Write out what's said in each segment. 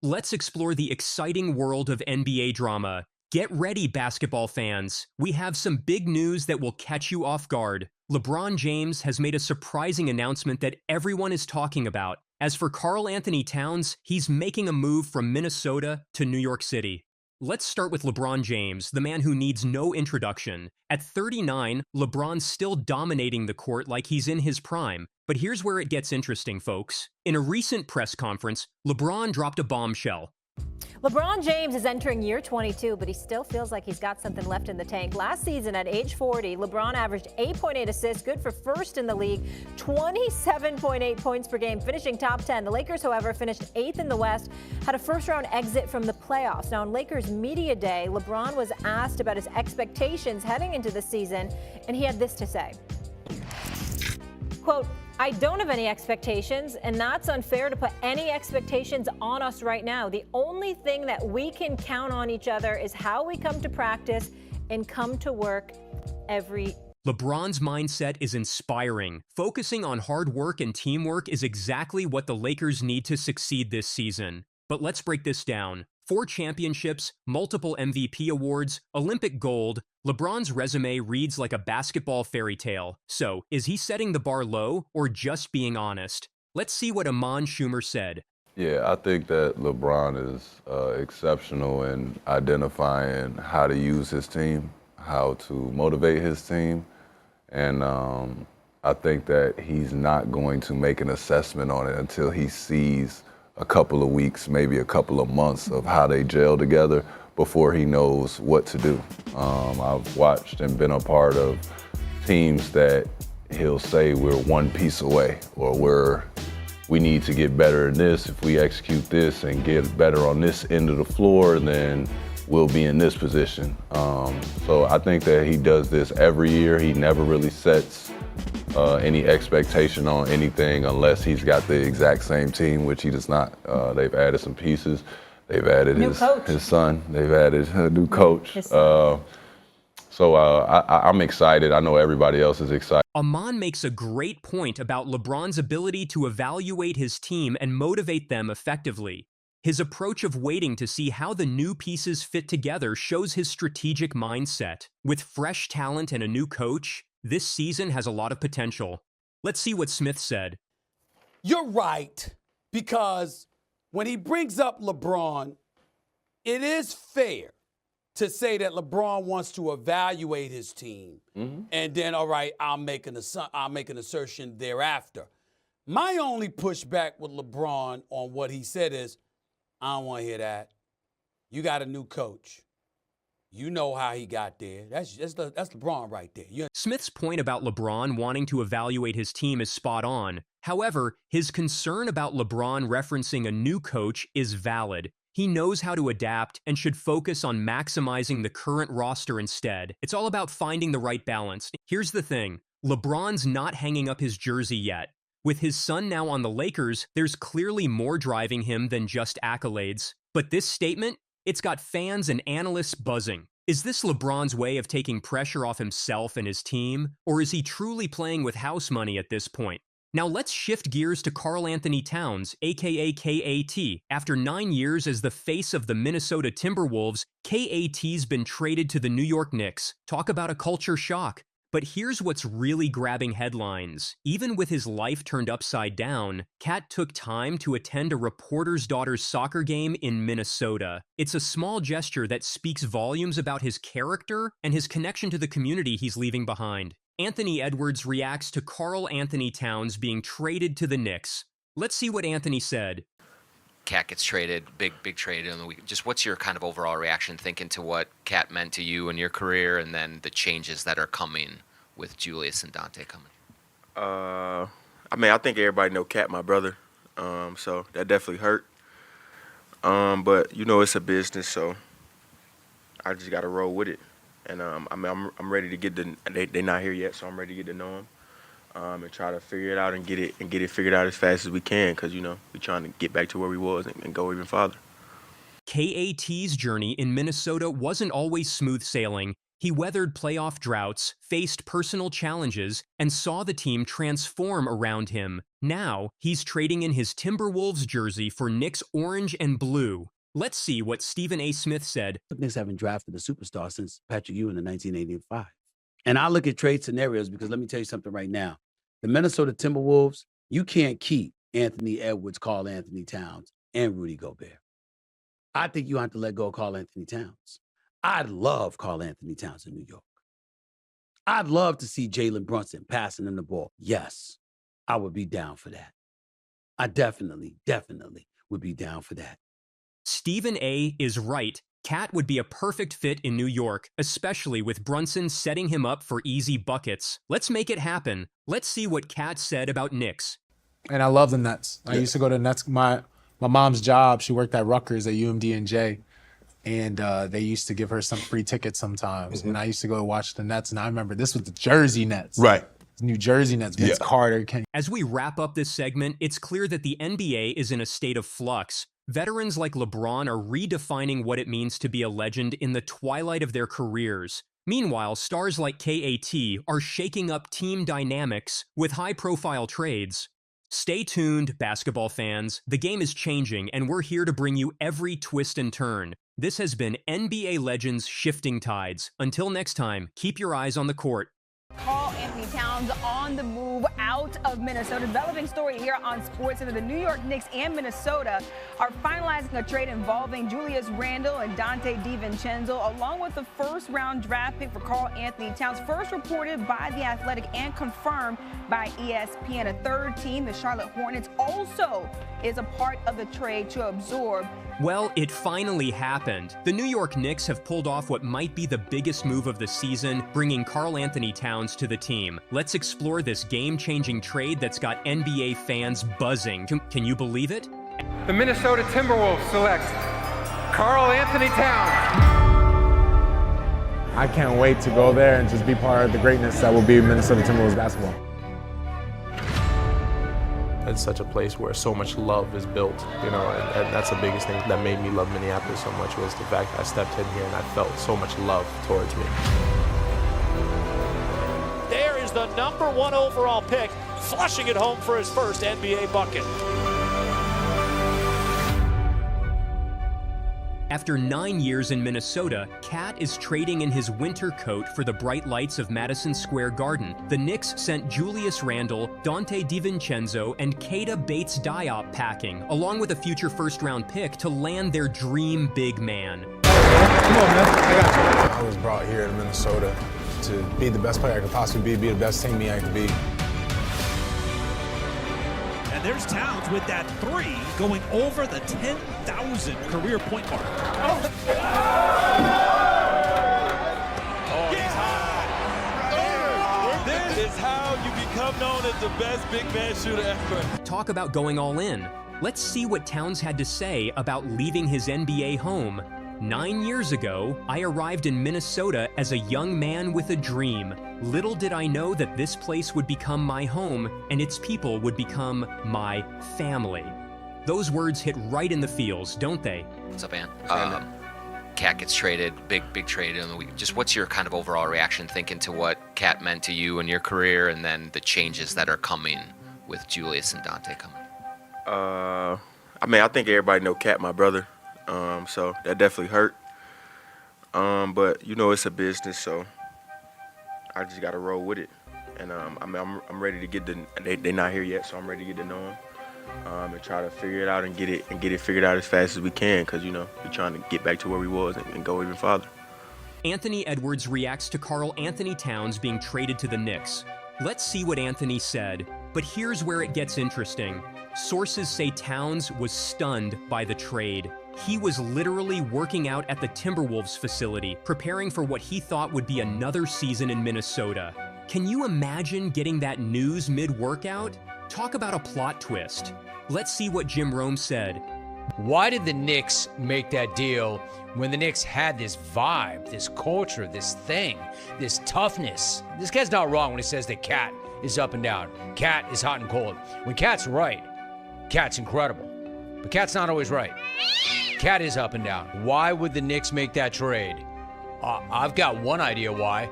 Let's explore the exciting world of NBA drama. Get ready, basketball fans. We have some big news that will catch you off guard. LeBron James has made a surprising announcement that everyone is talking about. As for Karl-Anthony Towns, he's making a move from Minnesota to New York City. Let's start with LeBron James, the man who needs no introduction. At 39, LeBron's still dominating the court like he's in his prime. But here's where it gets interesting, folks. In a recent press conference, LeBron dropped a bombshell. LeBron James is entering year 22, but he still feels like he's got something left in the tank. Last season at age 40, LeBron averaged 8.8 assists, good for first in the league, 27.8 points per game, finishing top 10. The Lakers, however, finished 8th in the West, had a first-round exit from the playoffs. Now, on Lakers Media Day, LeBron was asked about his expectations heading into the season, and he had this to say. Quote, I don't have any expectations, and that's unfair to put any expectations on us right now. The only thing that we can count on each other is how we come to practice and come to work every. LeBron's mindset is inspiring. Focusing on hard work and teamwork is exactly what the Lakers need to succeed this season. But let's break this down. 4 championships, multiple MVP awards, Olympic gold. LeBron's resume reads like a basketball fairy tale. So, is he setting the bar low or just being honest? Let's see what Amon Schumer said. Yeah, I think that LeBron is exceptional in identifying how to use his team, how to motivate his team, and I think that he's not going to make an assessment on it until he sees a couple of weeks, maybe a couple of months of how they gel together before he knows what to do. I've watched and been a part of teams that he'll say we're one piece away, or we need to get better in this. If we execute this and get better on this end of the floor, then we'll be in this position. So I think that he does this every year. He never really sets any expectation on anything unless he's got the exact same team, which he does not. They've added some pieces. They've added his son. They've added a new coach. So I'm excited. I know everybody else is excited. Amon makes a great point about LeBron's ability to evaluate his team and motivate them effectively. His approach of waiting to see how the new pieces fit together shows his strategic mindset. With fresh talent and a new coach, this season has a lot of potential. Let's see what Smith said. You're right, because when he brings up LeBron, it is fair to say that LeBron wants to evaluate his team, and then, all right, I'll make an assertion thereafter. My only pushback with LeBron on what he said is, I don't want to hear that. You got a new coach. You know how he got there. That's LeBron right there. Smith's point about LeBron wanting to evaluate his team is spot on. However, his concern about LeBron referencing a new coach is valid. He knows how to adapt and should focus on maximizing the current roster instead. It's all about finding the right balance. Here's the thing. LeBron's not hanging up his jersey yet. With his son now on the Lakers, there's clearly more driving him than just accolades. But this statement, it's got fans and analysts buzzing. Is this LeBron's way of taking pressure off himself and his team? Or is he truly playing with house money at this point? Now let's shift gears to Karl-Anthony Towns, aka KAT. After 9 years as the face of the Minnesota Timberwolves, KAT's been traded to the New York Knicks. Talk about a culture shock. But here's what's really grabbing headlines. Even with his life turned upside down, Cat took time to attend a reporter's daughter's soccer game in Minnesota. It's a small gesture that speaks volumes about his character and his connection to the community he's leaving behind. Anthony Edwards reacts to Karl-Anthony Towns being traded to the Knicks. Let's see what Anthony said. Cat gets traded, big trade in the week. Just what's your kind of overall reaction thinking to what Cat meant to you and your career, and then the changes that are coming with Julius and Dante coming? I think everybody know Cat, my brother, so that definitely hurt. But it's a business, so I just got to roll with it. And I'm ready to get they're not here yet, so I'm ready to get to know them. And try to figure it out and get it figured out as fast as we can, because we're trying to get back to where we was and go even farther. KAT's journey in Minnesota wasn't always smooth sailing. He weathered playoff droughts, faced personal challenges, and saw the team transform around him. Now, he's trading in his Timberwolves jersey for Knicks orange and blue. Let's see what Stephen A. Smith said. The Knicks haven't drafted a superstar since Patrick Ewing in 1985. And I look at trade scenarios because let me tell you something right now. The Minnesota Timberwolves, you can't keep Anthony Edwards, Karl-Anthony Towns, and Rudy Gobert. I think you have to let go of Karl-Anthony Towns. I love Karl-Anthony Towns in New York. I'd love to see Jalen Brunson passing him the ball. Yes, I would be down for that. I definitely would be down for that. Stephen A. is right. Cat would be a perfect fit in New York, especially with Brunson setting him up for easy buckets. Let's make it happen. Let's see what Cat said about Knicks. And I love the Nets. I used to go to the Nets. My mom's job, she worked at Rutgers at UMD&J, and they used to give her some free tickets sometimes. And I used to go watch the Nets, and I remember this was the Jersey Nets. Right. New Jersey Nets, Vince Carter. As we wrap up this segment, it's clear that the NBA is in a state of flux. Veterans like LeBron are redefining what it means to be a legend in the twilight of their careers. Meanwhile, stars like KAT are shaking up team dynamics with high-profile trades. Stay tuned, basketball fans. The game is changing, and we're here to bring you every twist and turn. This has been NBA Legends Shifting Tides. Until next time, keep your eyes on the court. Karl-Anthony Towns on the move out of Minnesota. Developing story here on SportsCenter. The New York Knicks and Minnesota are finalizing a trade involving Julius Randle and Donte DiVincenzo, along with the first-round draft pick for Karl-Anthony Towns, first reported by The Athletic and confirmed by ESPN. A third team, the Charlotte Hornets, also is a part of the trade to absorb. Well, it finally happened. The New York Knicks have pulled off what might be the biggest move of the season, bringing Karl-Anthony Towns to the team. Let's explore this game-changing trade that's got NBA fans buzzing. Can you believe it? The Minnesota Timberwolves select Karl-Anthony Towns. I can't wait to go there and just be part of the greatness that will be Minnesota Timberwolves basketball. It's such a place where so much love is built, and that's the biggest thing that made me love Minneapolis so much was the fact that I stepped in here and I felt so much love towards me. There is the #1 overall pick, flushing it home for his first NBA bucket. After 9 years in Minnesota, Cat is trading in his winter coat for the bright lights of Madison Square Garden. The Knicks sent Julius Randle, Donte DiVincenzo, and Keita Bates-Diop packing, along with a future first-round pick to land their dream big man. Come on, man. I got you. I was brought here to Minnesota to be the best player I could possibly be the best teammate I could be. And there's Towns with that three going over the 10,000 career point mark. Oh, he's hot. This is how you become known as the best big man shooter ever. Talk about going all in. Let's see what Towns had to say about leaving his NBA home. 9 years ago, I arrived in Minnesota as a young man with a dream. Little did I know that this place would become my home and its people would become my family. Those words hit right in the feels, don't they? What's up, man? Cat gets traded, big trade in the week. Just what's your kind of overall reaction thinking to what Cat meant to you and your career and then the changes that are coming with Julius and Donte coming? I think everybody know Cat, my brother. So that definitely hurt. But it's a business, so I just gotta roll with it. And I'm ready to get they're not here yet, so I'm ready to get to know them. And try to figure it out and get it figured out as fast as we can, because we're trying to get back to where we was and go even farther. Anthony Edwards reacts to Karl-Anthony Towns being traded to the Knicks. Let's see what Anthony said. But here's where it gets interesting. Sources say Towns was stunned by the trade. He was literally working out at the Timberwolves facility, preparing for what he thought would be another season in Minnesota. Can you imagine getting that news mid-workout? Talk about a plot twist. Let's see what Jim Rome said. Why did the Knicks make that deal when the Knicks had this vibe, this culture, this thing, this toughness? This guy's not wrong when he says that Cat is up and down. Cat is hot and cold. When Cat's right, Cat's incredible. But Cat's not always right. Cat is up and down. Why would the Knicks make that trade I've got one idea why.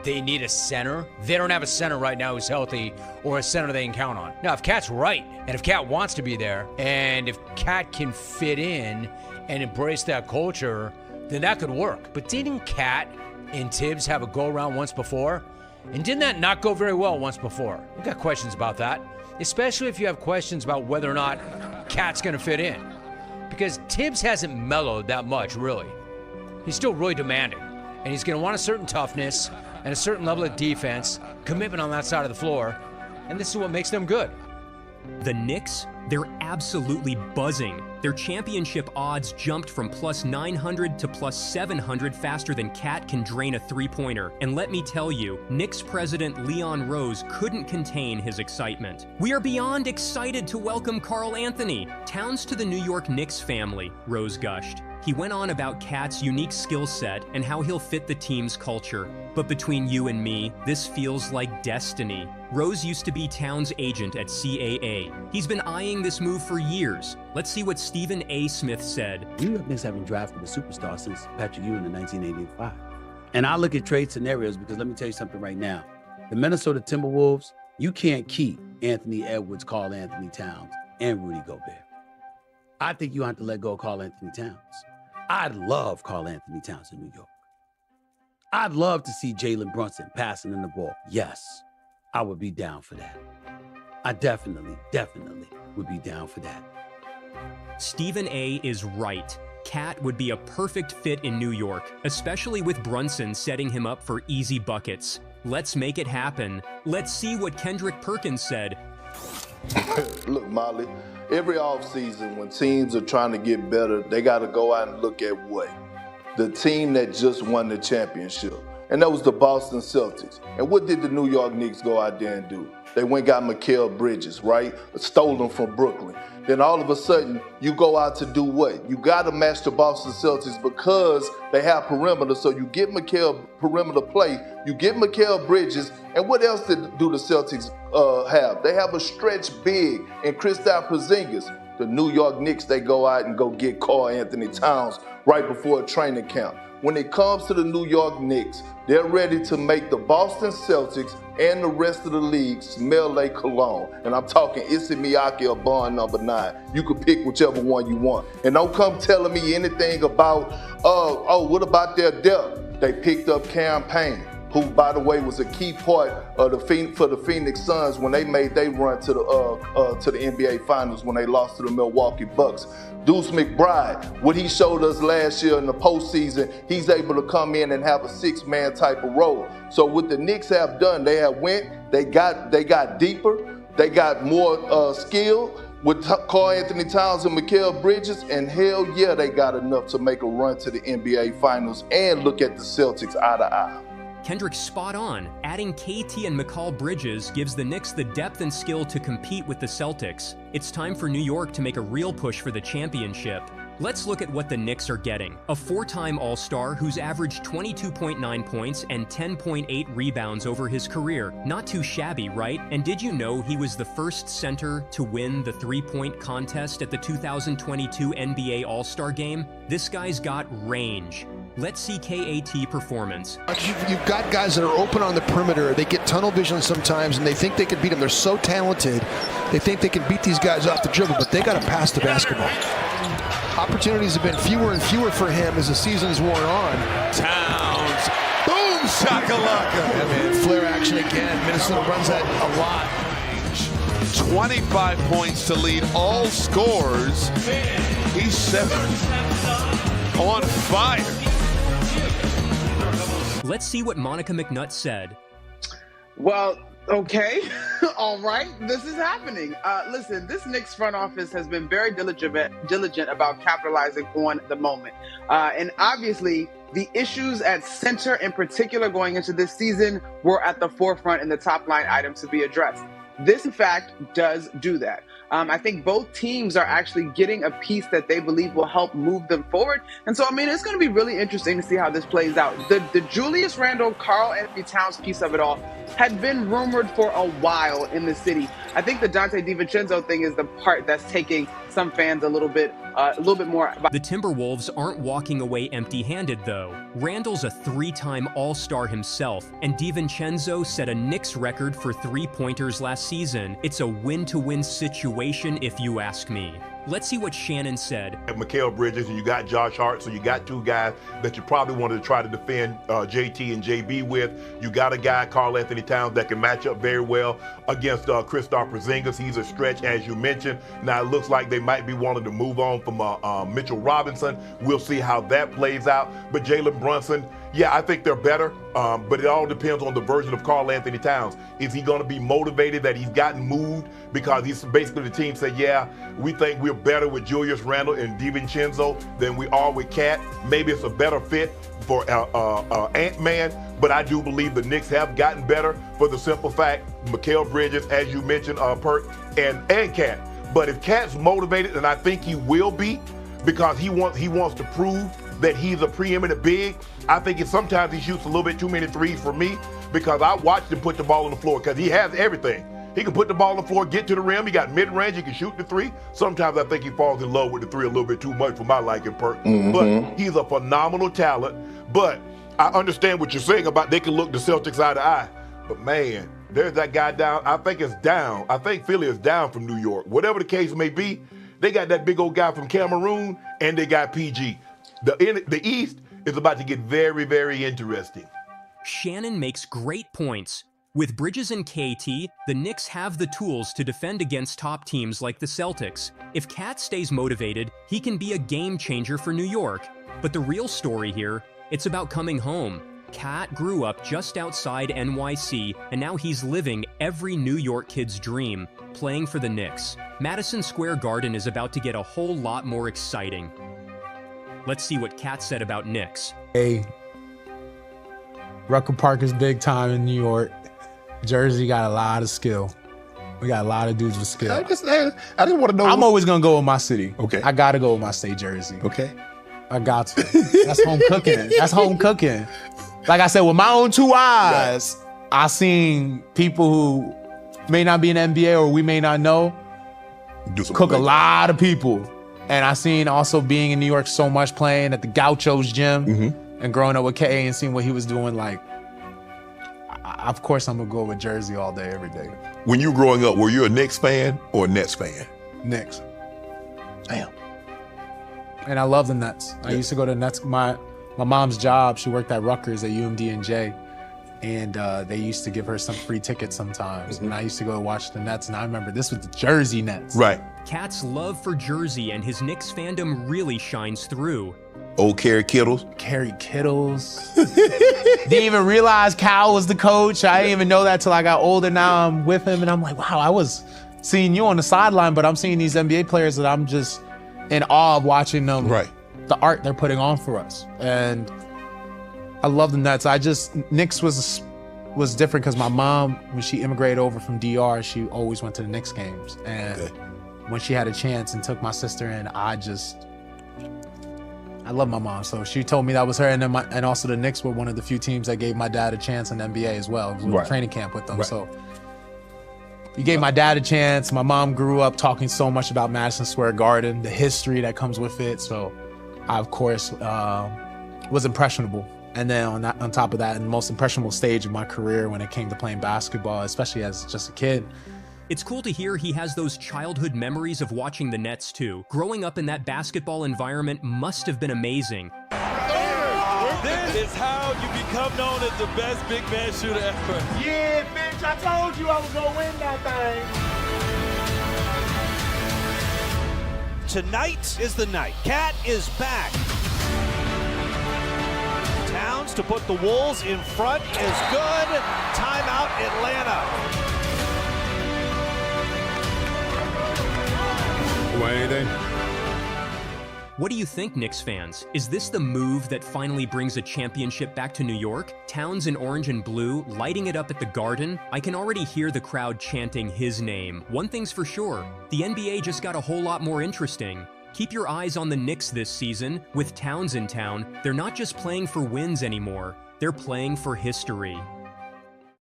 They need a center. They don't have a center right now who's healthy or a center they can count on. Now, if Cat's right, and if Cat wants to be there, and if Cat can fit in and embrace that culture, then that could work. But didn't Cat and Tibbs have a go-around once before? And didn't that not go very well once before? We've got questions about that, especially if you have questions about whether or not Cat's going to fit in. Because Tibbs hasn't mellowed that much, really. He's still really demanding, and he's going to want a certain toughness and a certain level of defense, commitment on that side of the floor, and this is what makes them good. The Knicks, they're absolutely buzzing. Their championship odds jumped from plus 900 to plus 700 faster than Cat can drain a three-pointer. And let me tell you, Knicks president Leon Rose couldn't contain his excitement. We are beyond excited to welcome Karl-Anthony Towns to the New York Knicks family, Rose gushed. He went on about Cat's unique skill set and how he'll fit the team's culture. But between you and me, this feels like destiny. Rose used to be Towns' agent at CAA. He's been eyeing this move for years. Let's see what Stephen A. Smith said. New York Knicks haven't drafted a superstar since Patrick Ewing in 1985. And I look at trade scenarios because let me tell you something right now. The Minnesota Timberwolves, you can't keep Anthony Edwards, Karl-Anthony Towns, and Rudy Gobert. I think you have to let go of Karl-Anthony Towns. I'd love Karl-Anthony Towns in New York. I'd love to see Jalen Brunson passing in the ball. Yes, I would be down for that. I definitely would be down for that. Stephen A. is right. Cat would be a perfect fit in New York, especially with Brunson setting him up for easy buckets. Let's make it happen. Let's see what Kendrick Perkins said. Look, Molly, every offseason when teams are trying to get better, they got to go out and look at what? The team that just won the championship. And that was the Boston Celtics. And what did the New York Knicks go out there and do? They went and got Mikal Bridges, right? Stole him from Brooklyn. Then all of a sudden, you go out to do what? You got to match the Boston Celtics because they have perimeter. So you get Mikal perimeter play, you get Mikal Bridges, and what else do the Celtics have? They have a stretch big in Kristaps Porzingis. The New York Knicks, they go out and go get Karl-Anthony Towns right before a training camp. When it comes to the New York Knicks, they're ready to make the Boston Celtics and the rest of the league smell like cologne. And I'm talking Issey Miyake or Bond number 9. You can pick whichever one you want. And don't come telling me anything about, what about their depth? They picked up Cam Payne, who, by the way, was a key part of for the Phoenix Suns when they made their run to the NBA Finals when they lost to the Milwaukee Bucks. Deuce McBride, what he showed us last year in the postseason, he's able to come in and have a six-man type of role. So what the Knicks have done, they got deeper, they got more skill with Karl-Anthony Towns and Mikal Bridges, and hell yeah, they got enough to make a run to the NBA Finals and look at the Celtics eye to eye. Kendrick's spot on. Adding KT and Mikal Bridges gives the Knicks the depth and skill to compete with the Celtics. It's time for New York to make a real push for the championship. Let's look at what the Knicks are getting. A four-time All-Star who's averaged 22.9 points and 10.8 rebounds over his career. Not too shabby, right? And did you know he was the first center to win the three-point contest at the 2022 NBA All-Star Game? This guy's got range. Let's see KAT performance. You've got guys that are open on the perimeter. They get tunnel vision sometimes, and they think they can beat them. They're so talented. They think they can beat these guys off the dribble, but they got to pass the basketball. Opportunities have been fewer and fewer for him as the season's worn on. Towns, boom, shakalaka. Flare action again. Minnesota runs that a lot. 25 points to lead all scorers. He's 7 on fire. Let's see what Monica McNutt said. Well, okay. All right. This is happening. Listen, this Knicks front office has been very diligent about capitalizing on the moment. And obviously, the issues at center in particular going into this season were at the forefront and the top line items to be addressed. This, in fact, does do that. I think both teams are actually getting a piece that they believe will help move them forward. And so, I mean, it's going to be really interesting to see how this plays out. The Julius Randle, Karl-Anthony Towns piece of it all had been rumored for a while in the city. I think the Dante DiVincenzo thing is the part that's taking some fans a little bit more. The Timberwolves aren't walking away empty-handed, though. Randle's a 3-time All-Star himself, and DiVincenzo set a Knicks record for three-pointers last season. It's a win-to-win situation, if you ask me. Let's see what Shannon said. Mikal Bridges and you got Josh Hart, so you got two guys that you probably wanted to try to defend JT and JB with. You got a guy, Karl-Anthony Towns, that can match up very well against Kristaps Porzingis. He's a stretch, as you mentioned. Now, it looks like they might be wanting to move on from Mitchell Robinson. We'll see how that plays out. But Jalen Brunson, yeah, I think they're better, but it all depends on the version of Karl-Anthony Towns. Is he going to be motivated that he's gotten moved because he's basically the team said, yeah, we think we're better with Julius Randle and DiVincenzo than we are with Cat. Maybe it's a better fit for Ant-Man, but I do believe the Knicks have gotten better for the simple fact, Mikal Bridges, as you mentioned, Perk, and Cat. But if Cat's motivated, and I think he will be, because he wants to prove that he's a preeminent big. I think sometimes he shoots a little bit too many threes for me, because I watched him put the ball on the floor, because he has everything. He can put the ball on the floor, get to the rim. He got mid-range. He can shoot the three. Sometimes I think he falls in love with the three a little bit too much for my liking, Perk. But he's a phenomenal talent. But I understand what you're saying about they can look the Celtics eye to eye. But, man, there's that guy down. I think it's down. I think Philly is down from New York. Whatever the case may be, they got that big old guy from Cameroon, and they got PG. The East is about to get very, very interesting. Shannon makes great points. With Bridges and KT, the Knicks have the tools to defend against top teams like the Celtics. If Cat stays motivated, he can be a game changer for New York. But the real story here, it's about coming home. Cat grew up just outside NYC, and now he's living every New York kid's dream, playing for the Knicks. Madison Square Garden is about to get a whole lot more exciting. Let's see what Cat said about Knicks. Hey, Rucker Park is big time in New York. Jersey got a lot of skill. We got a lot of dudes with skill. I didn't want to know. I'm always going to go with my city. Okay. I got to go with my state, Jersey. Okay. I got to. That's home cooking. That's home cooking. Like I said, with my own two eyes, I seen people who may not be in the NBA or we may not know cook a lot of people. And I seen also being in New York so much, playing at the Gauchos gym and growing up with K.A. and seeing what he was doing, like, of course I'm gonna go with Jersey all day, every day. When you were growing up, were you a Knicks fan or a Nets fan? Knicks. Damn. And I love the Nets. I used to go to Nets. My mom's job, she worked at Rutgers at UMD&J, and they used to give her some free tickets sometimes. And I used to go watch the Nets, and I remember this was the Jersey Nets. Right. Cat's love for Jersey and his Knicks fandom really shines through. Old Kerry Kittles. Kerry Kittles. Didn't even realize Cal was the coach. I didn't even know that till I got older. Now I'm with him, and I'm like, wow, I was seeing you on the sideline, but I'm seeing these NBA players that I'm just in awe of watching them. Right. The art they're putting on for us. And I love the Nets. Knicks was different because my mom, when she immigrated over from DR, she always went to the Knicks games. And when she had a chance and took my sister in, I love my mom, so she told me that was her, and then and also the Knicks were one of the few teams that gave my dad a chance in the NBA as well. It was training camp with them, so you gave my dad a chance. My mom grew up talking so much about Madison Square Garden, the history that comes with it, so I, of course, was impressionable. And then on top of that, in the most impressionable stage of my career when it came to playing basketball, especially as just a kid, It's cool to hear he has those childhood memories of watching the Nets too. Growing up in that basketball environment must have been amazing. This is how you become known as the best big man shooter ever. Yeah, bitch, I told you I was gonna win that thing. Tonight is the night. Cat is back. Towns to put the Wolves in front is good. Timeout, Atlanta. What do you think, Knicks fans? Is this the move that finally brings a championship back to New York? Towns in orange and blue, lighting it up at the Garden? I can already hear the crowd chanting his name. One thing's for sure, the NBA just got a whole lot more interesting. Keep your eyes on the Knicks this season. With Towns in town, they're not just playing for wins anymore, they're playing for history.